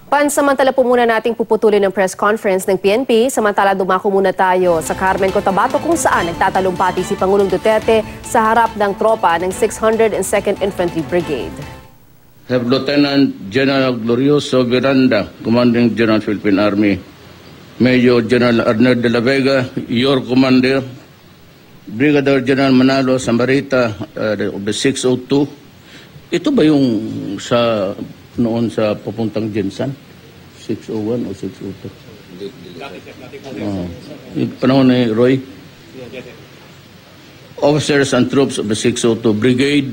Pansamantala po muna nating puputulin ang press conference ng PNP. Samantala dumako muna tayo sa Carmen Cotabato kung saan nagtatalumpati si Pangulong Duterte sa harap ng tropa ng 602nd Infantry Brigade. Have Lieutenant General Glorioso Miranda, Commanding General Philippine Army, Major General Arnel de la Vega, your commander, Brigadier General Manalo Samarita of the 602. Ito ba yung sa noon sa papuntang Jensan? 601 o 602? Yung panahon ni Roy? Officers and troops of the 602 Brigade,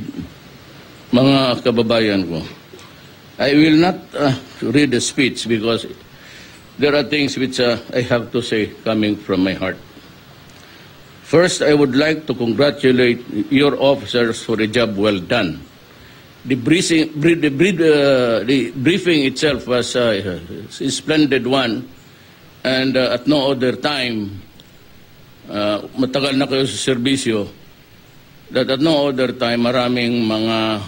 mga kababayan ko, I will not read the speech because there are things which I have to say coming from my heart. First, I would like to congratulate your officers for a job well done. The briefing itself was a splendid one, and at no other time, matagal na kayo sa serbisyo, that at no other time maraming mga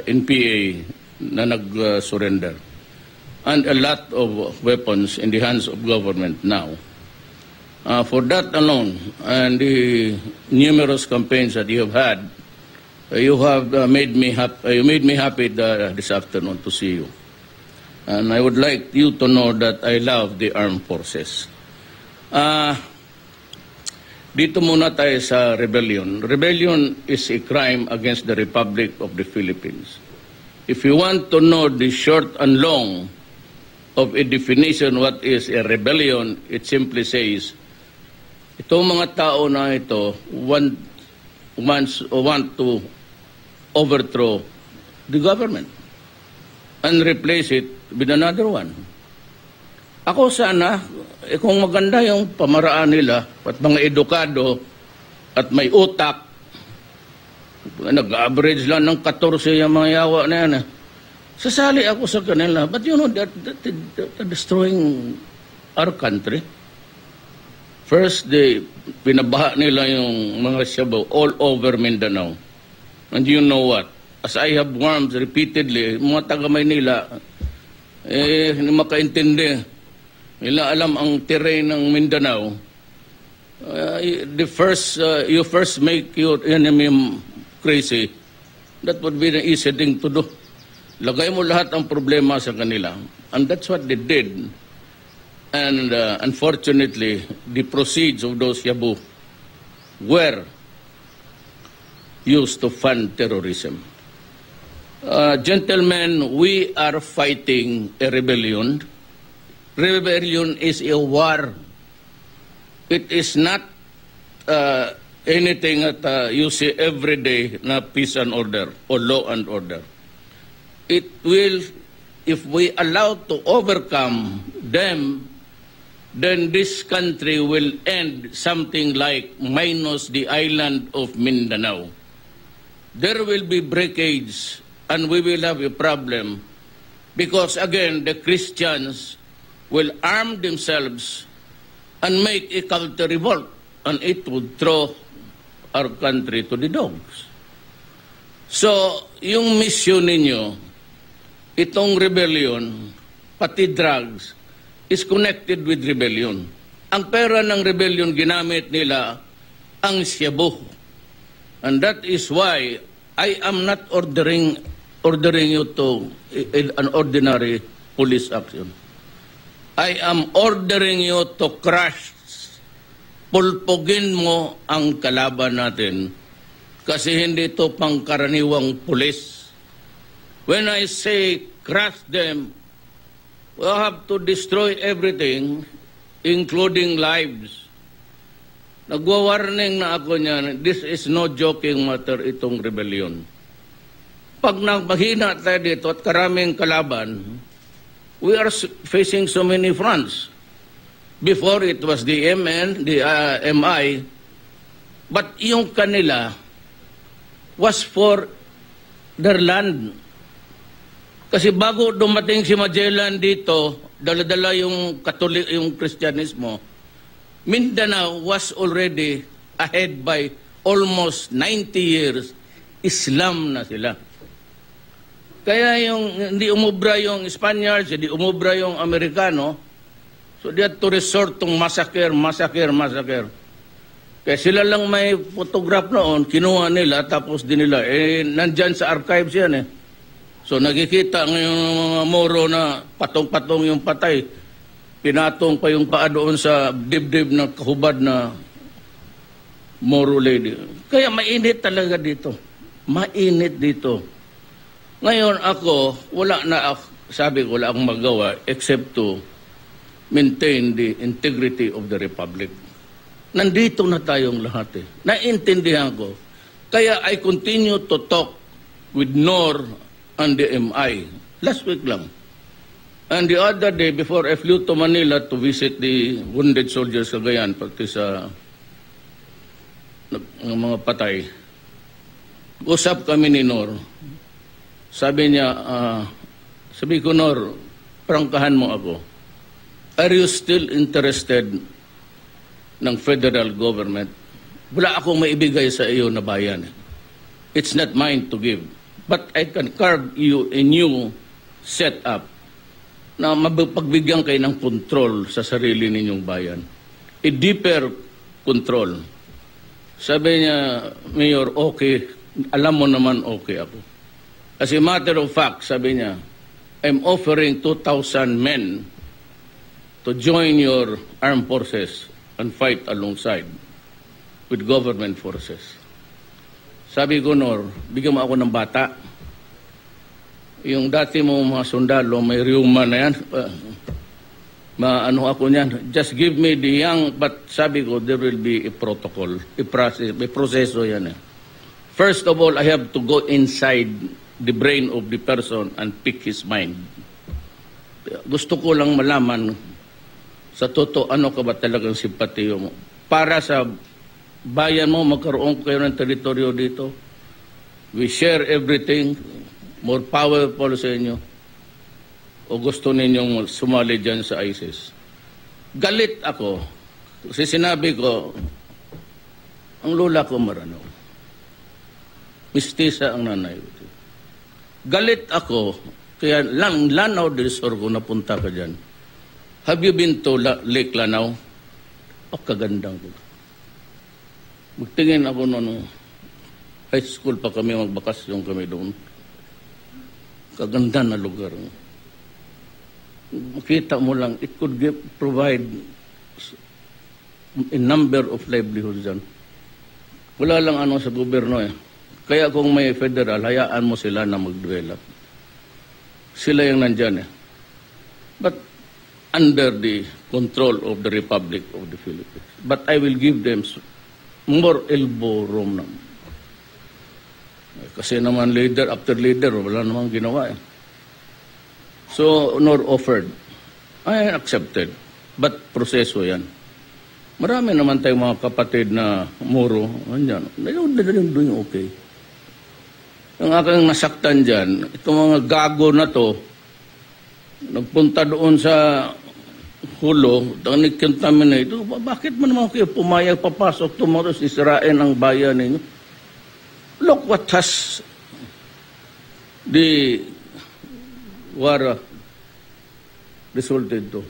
NPA na nag-surrender. And a lot of weapons in the hands of government now. For that alone, and the numerous campaigns that you have had, you have made me happy this afternoon to see you. And I would like you to know that I love the armed forces. Dito muna tayo sa rebellion. Rebellion is a crime against the Republic of the Philippines. If you want to know the short and long of a definition what is a rebellion, it simply says, itong mga tao na ito want to overthrow the government and replace it with another one. Ako sana, kung maganda yung pamaraan nila at mga edukado at may utak, nag-average lang ng 14 yung mga yawa na yan. Sasali ako sa kanila. But you know, they're destroying our country. First, pinabaha nila yung mga Shabaw all over Mindanao. And you know what? As I have warned repeatedly, mga taga-Maynila, hindi makaintindi. Nila alam ang terrain ng Mindanao. You first make your enemy crazy. That would be the easy thing to do. Lagay mo lahat ang problema sa kanila. And that's what they did. And unfortunately, the proceeds of those Yabu were used to fund terrorism. Gentlemen, we are fighting a rebellion. Rebellion is a war. It is not anything that you see every day na peace and order or law and order. It will, if we allow to overcome them, then this country will end something like minus the island of Mindanao. There will be breakage and we will have a problem because, again, the Christians will arm themselves and make a counter revolt, and it would throw our country to the dogs. So, yung mission ninyo, itong rebellion, pati drugs, is connected with rebellion. Ang pera ng rebellion ginamit nila ang Shabu. And that is why I am not ordering you to an ordinary police action. I am ordering you to crush. Pulpugin mo ang kalaban natin kasi hindi ito pangkaraniwang pulis. When I say crush them, we have to destroy everything, including lives. Nagwa-warning na ako niyan, this is no joking matter itong rebellion. Pag mahina tayo dito at karaming kalaban, we are facing so many fronts. Before it was the MN, the MI, but yung kanila was for their land. Kasi bago dumating si Magellan dito, dala-dala yung Kristyanismo, Mindanao was already ahead by almost 90 years. Islam na sila. Kaya yung hindi umubra yung Spaniards, hindi umubra yung Amerikano, so they had to resort tong massacre. Kaya sila lang may photograph noon, kinuha nila, tapos din nila, nandyan sa archives yan So nakikita ngayon ng mga Moro na patong-patong yung patay, pinatong pa yung paa doon sa dibdib na kahubad na Moro lady. Kaya mainit talaga dito. Mainit dito. Ngayon ako, sabi ko, wala akong magawa except to maintain the integrity of the Republic. Nandito na tayong lahat Naintindihan ko. Kaya I continue to talk with Nor and the MI. Last week lang. And the other day, before I flew to Manila to visit the wounded soldiers Cagayan, pati sa mga patay, usap kami ni Nor. Sabi niya, sabi ko, Nor, prangkahan mo ako. Are you still interested ng federal government? Wala akong maibigay sa iyo na bayan. It's not mine to give. But I can carve you a new setup na mapagbigyan kayo ng control sa sarili ninyong bayan. A deeper control. Sabi niya, Mayor, okay. Alam mo naman okay ako. As a matter of fact, sabi niya, I'm offering 2,000 men to join your armed forces and fight alongside with government forces. Sabi ko, Nor, bigyan mo ako ng bata. Yung dati mo mga sundalo, may rheuma na yan. Maano ako niyan. Just give me the young, but sabi ko, there will be a protocol, a process, may proseso yan First of all, I have to go inside the brain of the person and pick his mind. Gusto ko lang malaman sa totoo, ano ka ba talagang simpatiyo mo? Para sa bayan mo, magkaroon kayo ng teritoryo dito. We share everything. More powerful sa inyo. O gusto ninyong sumali dyan sa ISIS? Galit ako. Kasi sinabi ko, ang lola ko Maranaw. Mistisa ang nanay. Galit ako. Kaya Lanao del Sur ko napunta ka dyan. Have you been to Lake Lanao? Kagandang ko. Magtingin ako noon, high school pa kami, magbakasyon kami doon. Kaganda na lugar. Makita mo lang, it could provide a number of livelihoods dyan. Wala lang sa gobyerno Kaya kung may federal, hayaan mo sila na mag-develop. Sila yung nandyan But under the control of the Republic of the Philippines. But I will give them more elbow room naman. Kasi naman leader after leader, wala namang ginawa So, Nor offered. I accepted. But proseso yan. Marami naman tayong mga kapatid na Moro. They're doing okay. Yung aking nasaktan dyan, itong mga gago na to, nagpunta doon sa Hulo, nag-contaminate. Bakit mo naman kayo pumayag papasok tomorrow sisirain ang bayan ninyo? Look what has the war resulted to.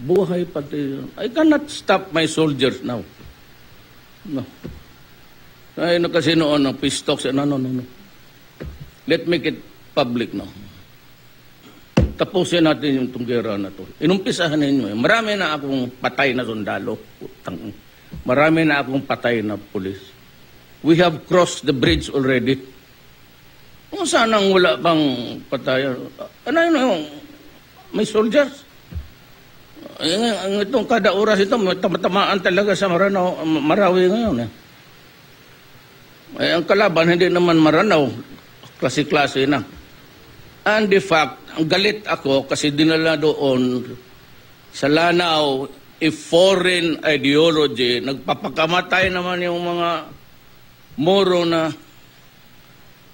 Buhay pati. I cannot stop my soldiers now. No. Ay, kasi noon, peace talks, no. Let make it public now. Tapusin natin yung tunggera na to. Inumpisahan ninyo Marami na akong patay na sundalo. Marami na akong patay na pulis. We have crossed the bridge already. Kung saan ang wala bang patay? May soldiers? Itong kada oras ito, tamaan talaga sa Marawi ngayon ang kalaban, hindi naman Maranao. Klase-klase na. And the fact, ang galit ako kasi dinala doon sa Lanao a foreign ideology. Nagpapakamatay naman yung mga Moro na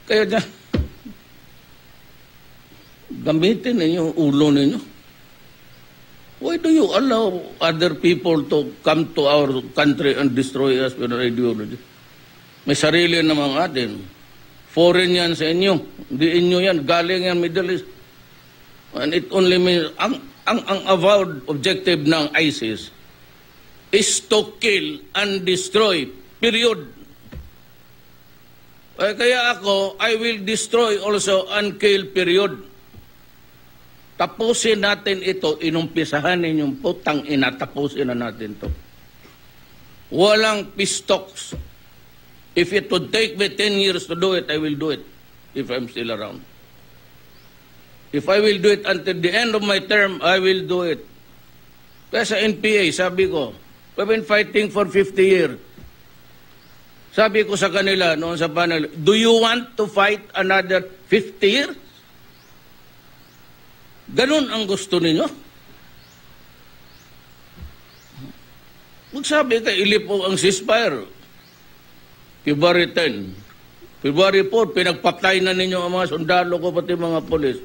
kaya dyan, gamitin ninyo, ulo ninyo. Why do you allow other people to come to our country and destroy us with an ideology? May sarili namang atin. Foreign yan sa inyo. Hindi inyo yan. Galing yan Middle East. And it only means, ang avowed objective ng ISIS is to kill and destroy. Period. Kaya ako, I will destroy also and kill. Period. Tapusin natin ito. Inumpisahan ninyong putang ina. Tapusin na natin to. Walang peace talks. If it would take me 10 years to do it, I will do it. If I'm still around. If I will do it until the end of my term, I will do it. Kaya sa NPA, sabi ko, we've been fighting for 50 years. Sabi ko sa kanila noon sa panel, do you want to fight another 50 years? Ganun ang gusto ninyo? Magsabi ka, ilipo ang ceasefire. February 10. February 4, pinagpatay na ninyo ang mga sundalo ko, pati mga polis.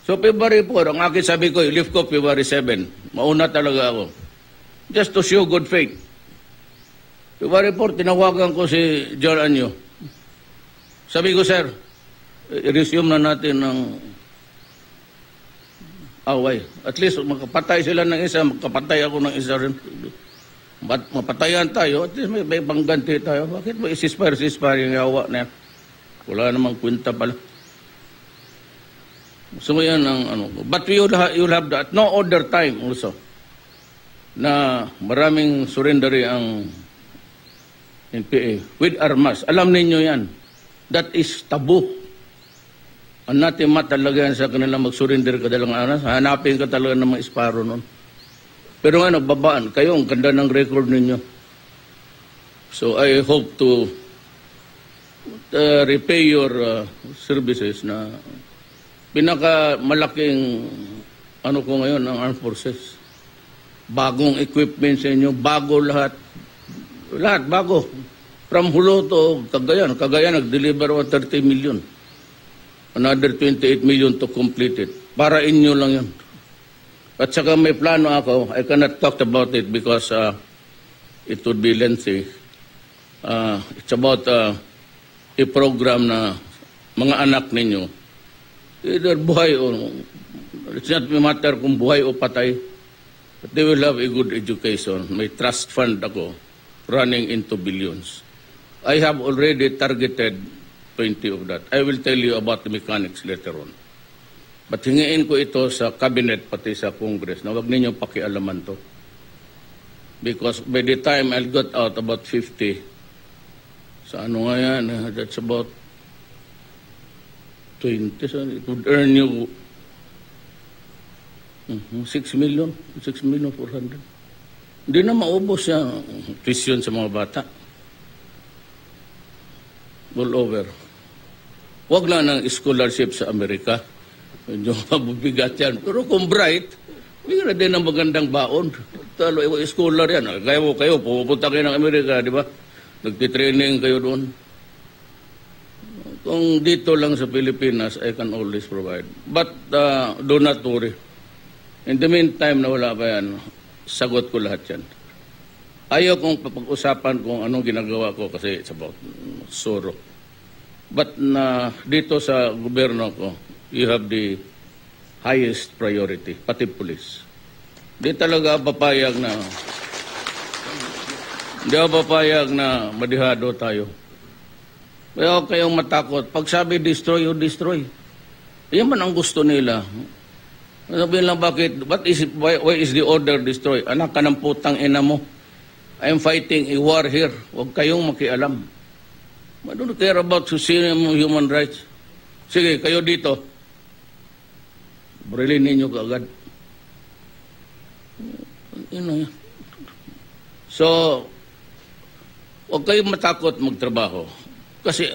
So February 4, ang akin sabi ko, lift ko February 7. Mauna talaga ako. Just to show good faith. February 4, tinawagan ko si John Anyo. Sabi ko, sir, i-resume na natin ng away. At least makapatay sila ng isa, makapatay ako ng isa rin. Mapatayan tayo, at least may pangganti tayo. Bakit mo isispire yung yawa na yan? Wala namang kwenta pala. So yan ang ano. But you'll have that. No other time also. Na maraming surrendery ang NPA with armas. Alam ninyo yan. That is taboo. Ang natin matalagaan sa kanila mag-surrender kadalang anas. Hanapin ka talaga ng mga isparo nun. Pero nga, nagbabaan. Kayo, ang ganda ng record ninyo. So, I hope to repay your services na pinakamalaking ano ko ngayon, ang armed forces. Bagong equipment sa inyo, bago lahat. Lahat, bago. From Hulo to Cagayan. Cagayan, nag-deliver 30 million. Another 28 million to complete it. Para inyo lang yan. At saka may plano ako, I cannot talk about it because it would be lengthy. It's about a program na mga anak ninyo, either buhay o, it's not a matter kung buhay o patay, but they will have a good education. May trust fund ako running into billions. I have already targeted 20 of that. I will tell you about the mechanics later on. But hingiin ko ito sa cabinet pati sa Congress na wag ninyong pakialaman to. Because by the time I'll get out about 50, sa ano nga yan, that's about 20, so it would earn you 6 million 400. Hindi na maubos yung tuition sa mga bata. All over. Wag lang ng scholarship sa Amerika. Medyo mabibigat yan. Pero kung bright, bigyan na din ng magandang baon. Talo, scholar yan. Kayo, pupunta kayo ng Amerika, di ba? Nagtitraining kayo doon. Kung dito lang sa Pilipinas, I can always provide. But do not worry. In the meantime, na wala pa yan, sagot ko lahat yan. Ayaw kong papag-usapan kung anong ginagawa ko kasi it's about Soro. But dito sa gobyerno ko, you have the highest priority, pati police. Di talaga papayag na madihado tayo. Kaya huwag kayong matakot. Pag sabi destroy, you destroy. Yan man ang gusto nila. Sabihin lang bakit, why is the order destroy? Anak ka ng putang ina mo. I'm fighting a war here. Huwag kayong makialam. I don't care about human rights. Sige, kayo dito. Barilin ninyo kaagad. So, huwag kayong matakot magtrabaho. Kasi,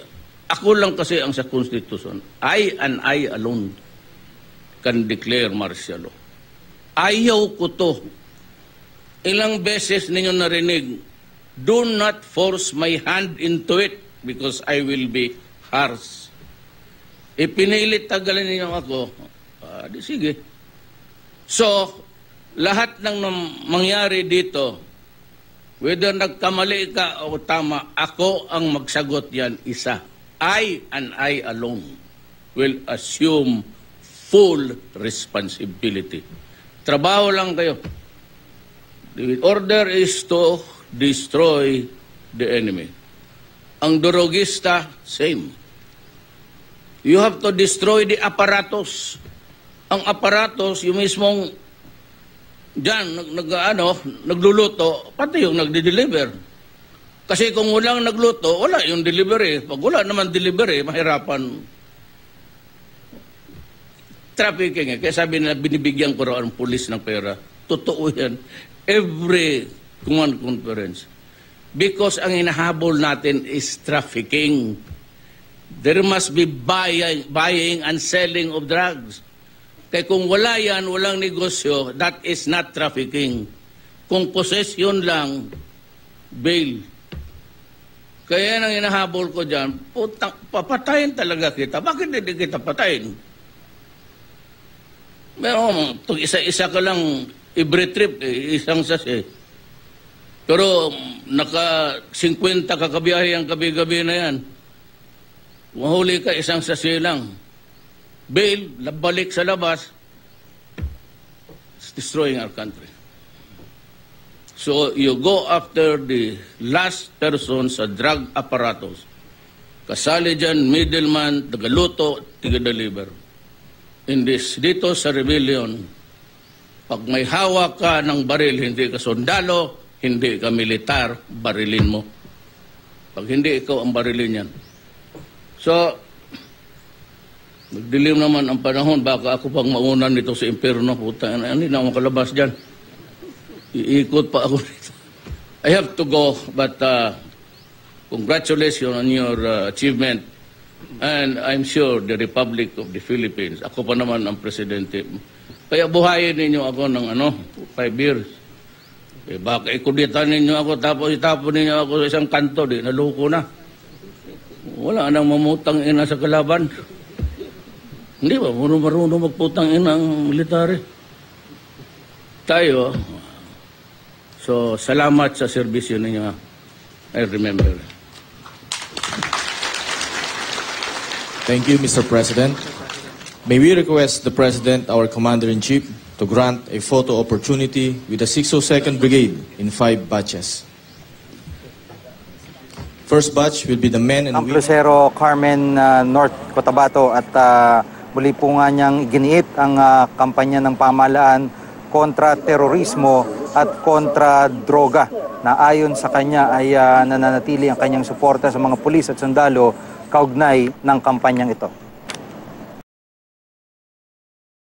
ako lang kasi ang sa Constitution. I and I alone can declare martial law. Ayaw ko to. Ilang beses ninyo narinig, do not force my hand into it because I will be harsh. Ipinilit tagalin ninyo ako, di sige. So, lahat ng mangyari dito, whether nagkamali ka o tama, ako ang magsagot yan isa. I and I alone will assume full responsibility. Trabaho lang kayo. The order is to destroy the enemy. Ang durugista, same. You have to destroy the apparatus. Ang apparatus, yung mismong dyan, nagluluto, pati yung nagdi-deliver. Kasi kung walang nagluto, wala yung delivery. Pag wala naman delivery, mahirapan. Trafficking. Kaya sabi nila, binibigyan ko raw ang pulis ng pera. Totoo yan. Every command conference. Because ang hinahabol natin is trafficking. There must be buying and selling of drugs. Kaya kung wala yan, walang negosyo, that is not trafficking. Kung possession lang, bail. Kaya yan ang hinahabol ko dyan, putang, papatayin talaga kita. Bakit hindi kita patayin? Meron, isa-isa ka lang, every trip, isang sasi. Pero naka 50 kakabiyahe ang gabi-gabi na yan. Mahuli ka, isang sasi lang. Bail, balik sa labas, it's destroying our country. So you go after the last person sa drug apparatus. Kasali dyan, middleman, tagaluto, tiga-deliver. Dito sa rebellion, pag may hawak ka ng baril, hindi ka sundalo, hindi ka militar, barilin mo. Pag hindi ikaw ang barilin yan. So, nagdilim naman ang panahon, baka ako pang maunan nito sa impyerno. Puta, hindi na ako makalabas dyan. Iikot pa ako dito. I have to go, but congratulations on your achievement. And I'm sure the Republic of the Philippines, ako pa naman ang presidente. Kaya buhayin ninyo ako ng 5 years. Eh, baka ikuditan ninyo ako, tapos itapon ninyo ako sa isang kanto, di naluko na. Wala nang mamutang ina sa kalaban. Hindi ba? Marunong magputang ina ang military. Tayo, so salamat sa serbisyo ninyo. I remember. Thank you, Mr. President. May we request the President, our Commander-in-Chief, to grant a photo opportunity with the 602nd Brigade in 5 batches. First batch will be the men and Ang women. Crucero Carmen North Cotabato at muli po nga niyang iginiit ang kampanya ng pamahalaan kontra terorismo at kontra droga na ayon sa kanya ay nananatili ang kanyang suporta sa mga pulis at sundalo kaugnay ng kampanyang ito.